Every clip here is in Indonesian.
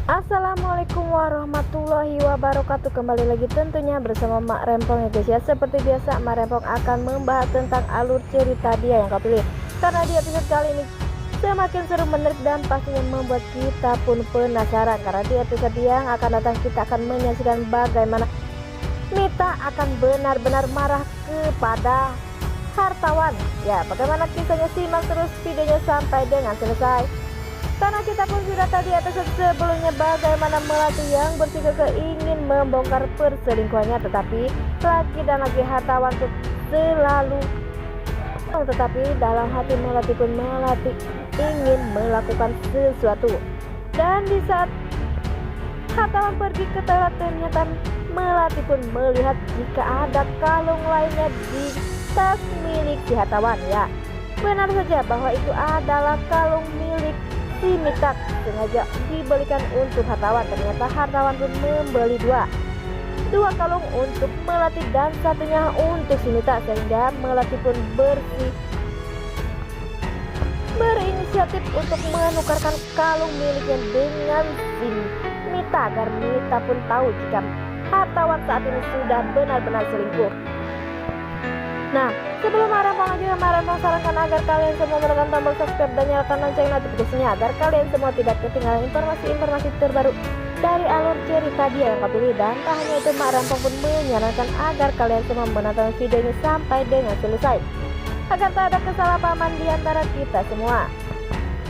Assalamualaikum warahmatullahi wabarakatuh. Kembali lagi tentunya bersama Mak Rempong ya guys ya. Seperti biasa Mak Rempong akan membahas tentang alur cerita dia yang kau pilih. Karena di episode kali ini semakin seru, menarik dan pastinya membuat kita pun penasaran. Karena di episode yang akan datang kita akan menyaksikan bagaimana Mita akan benar-benar marah kepada hartawan. Ya, bagaimana kisahnya, simak terus videonya sampai dengan selesai. Karena kita pun sudah tahu di episode sebelumnya bagaimana Melati yang bersikukuh ingin membongkar perselingkuhannya, tetapi laki dan laki hartawan pun selalu dalam hati Melati pun ingin melakukan sesuatu. Dan di saat hartawan pergi ke toilet, ternyata Melati pun melihat jika ada kalung lainnya di tas milik si hartawan. Ya, benar saja bahwa itu adalah kalung milik si Mita, sengaja dibelikan untuk hartawan. Ternyata hartawan pun membeli dua kalung untuk Melati dan satunya untuk si Mita, sehingga Melati pun berinisiatif untuk menukarkan kalung miliknya dengan si Mita agar Mita pun tahu jika hartawan saat ini sudah benar-benar selingkuh. Nah, sebelum Rempong lanjut, Rempong sarankan agar kalian semua menekan tombol subscribe dan nyalakan lonceng notifikasinya agar kalian semua tidak ketinggalan informasi-informasi terbaru dari alur cerita dia yang kau pilih. Dan tak hanya itu, Rempong pun menyarankan agar kalian semua menonton videonya sampai dengan selesai agar tak ada kesalahpahaman di antara kita semua.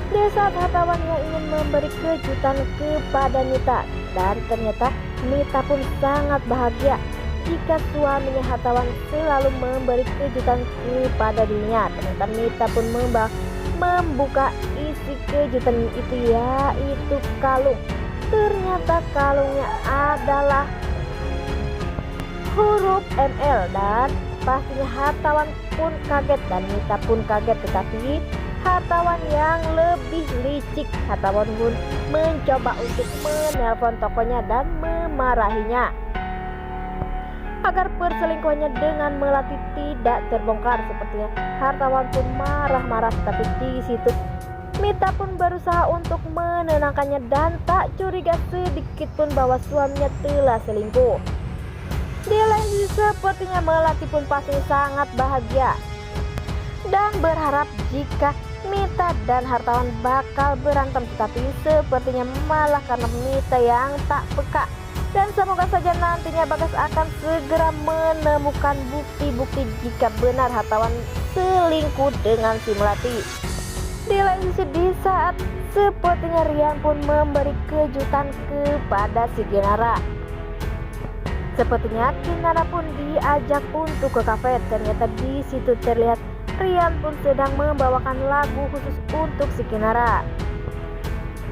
Di saat hartawan yang ingin memberi kejutan kepada Mita, dan ternyata Mita pun sangat bahagia jika suaminya hartawan selalu memberi kejutan kepada dirinya. Ternyata Mita pun membuka isi kejutan itu, yaitu kalung. Ternyata kalungnya adalah huruf ML, dan pastinya hartawan pun kaget dan Mita pun kaget. Tetapi hartawan yang lebih licik, hartawan pun mencoba untuk menelpon tokonya dan memarahinya agar perselingkuhannya dengan Melati tidak terbongkar. Sepertinya hartawan pun marah-marah, tapi di situ Mita pun berusaha untuk menenangkannya dan tak curiga sedikit pun bahwa suaminya telah selingkuh. Di lain sisi, sepertinya Melati pun pasti sangat bahagia dan berharap jika Mita dan hartawan bakal berantem, tetapi sepertinya malah karena Mita yang tak peka. Dan semoga saja nantinya Bagas akan segera menemukan bukti-bukti jika benar hartawan selingkuh dengan si Melati. Di lain sisi, di saat sepertinya Rian pun memberi kejutan kepada si Kinara. Sepertinya Kinara pun diajak untuk ke kafe. Ternyata di situ terlihat Rian pun sedang membawakan lagu khusus untuk si Kinara.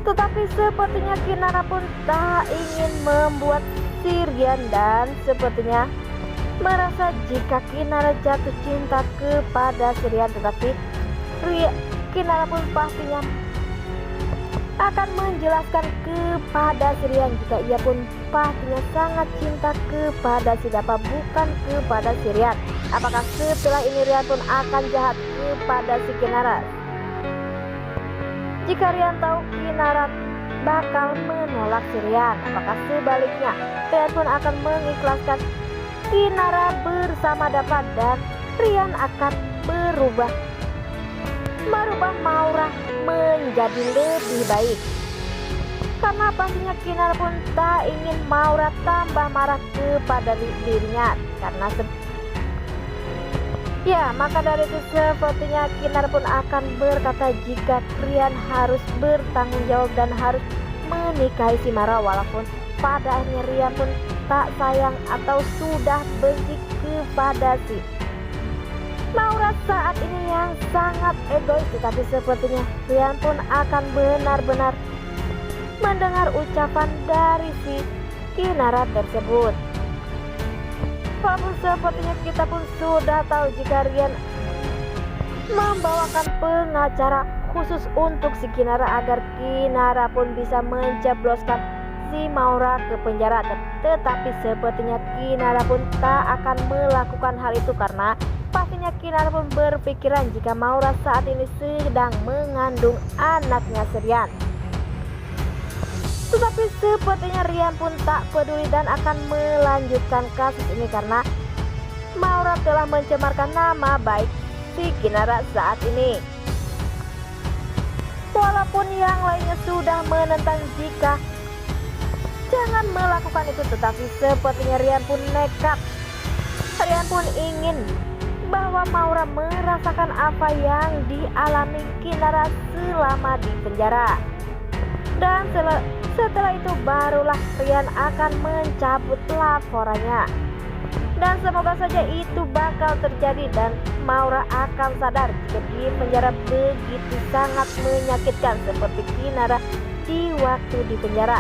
Tetapi sepertinya Kinara pun tak ingin membuat si Rian dan sepertinya merasa jika Kinara jatuh cinta kepada si Rian. Tetapi Kinara pun pastinya akan menjelaskan kepada si Rian jika ia pun pastinya sangat cinta kepada si Dapa, bukan kepada si Rian. Apakah setelah ini Rian pun akan jahat kepada si Kinara? Jika Rian tahu Kinara bakal menolak si Rian, apakah sebaliknya Rian pun akan mengikhlaskan Kinara bersama Dapa dan Rian akan merubah Maura menjadi lebih baik? Karena pastinya Kinara pun tak ingin Maura tambah marah kepada dirinya. Karena maka dari itu sepertinya Kinara pun akan berkata jika Rian harus bertanggung jawab dan harus menikahi si Maura, walaupun pada akhirnya Rian pun tak sayang atau sudah benci kepada si Maura saat ini yang sangat egois. Tetapi sepertinya Rian pun akan benar-benar mendengar ucapan dari si Kinara tersebut. Walaupun sepertinya kita pun sudah tahu jika Rian membawakan pengacara khusus untuk si Kinara agar Kinara pun bisa menjebloskan si Maura ke penjara. Tetapi sepertinya Kinara pun tak akan melakukan hal itu karena pastinya Kinara pun berpikiran jika Maura saat ini sedang mengandung anaknya si Rian. Tetapi Sepertinya Rian pun tak peduli dan akan melanjutkan kasus ini karena Maura telah mencemarkan nama baik si Kinara saat ini. Walaupun yang lainnya sudah menentang jika jangan melakukan itu, tetapi sepertinya Rian pun nekat. Rian pun ingin bahwa Maura merasakan apa yang dialami Kinara selama di penjara. Dan setelah itu barulah Rian akan mencabut laporannya. Dan semoga saja itu bakal terjadi dan Maura akan sadar jika di penjara begitu sangat menyakitkan seperti Kinara di waktu di penjara.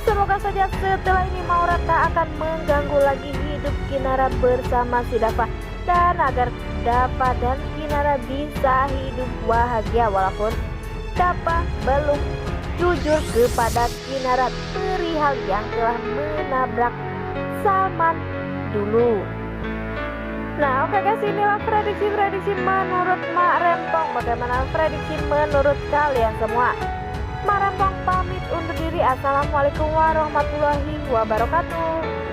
Semoga saja setelah ini Maura tak akan mengganggu lagi hidup Kinara bersama si Dava, dan agar Dava dan Kinara bisa hidup bahagia walaupun Dava belum jujur kepada Kinara perihal yang telah menabrak Salman dulu. Nah oke guys, inilah prediksi menurut Mak Rempong. Bagaimana prediksi menurut kalian semua? Mak Rempong pamit undur diri. Assalamualaikum warahmatullahi wabarakatuh.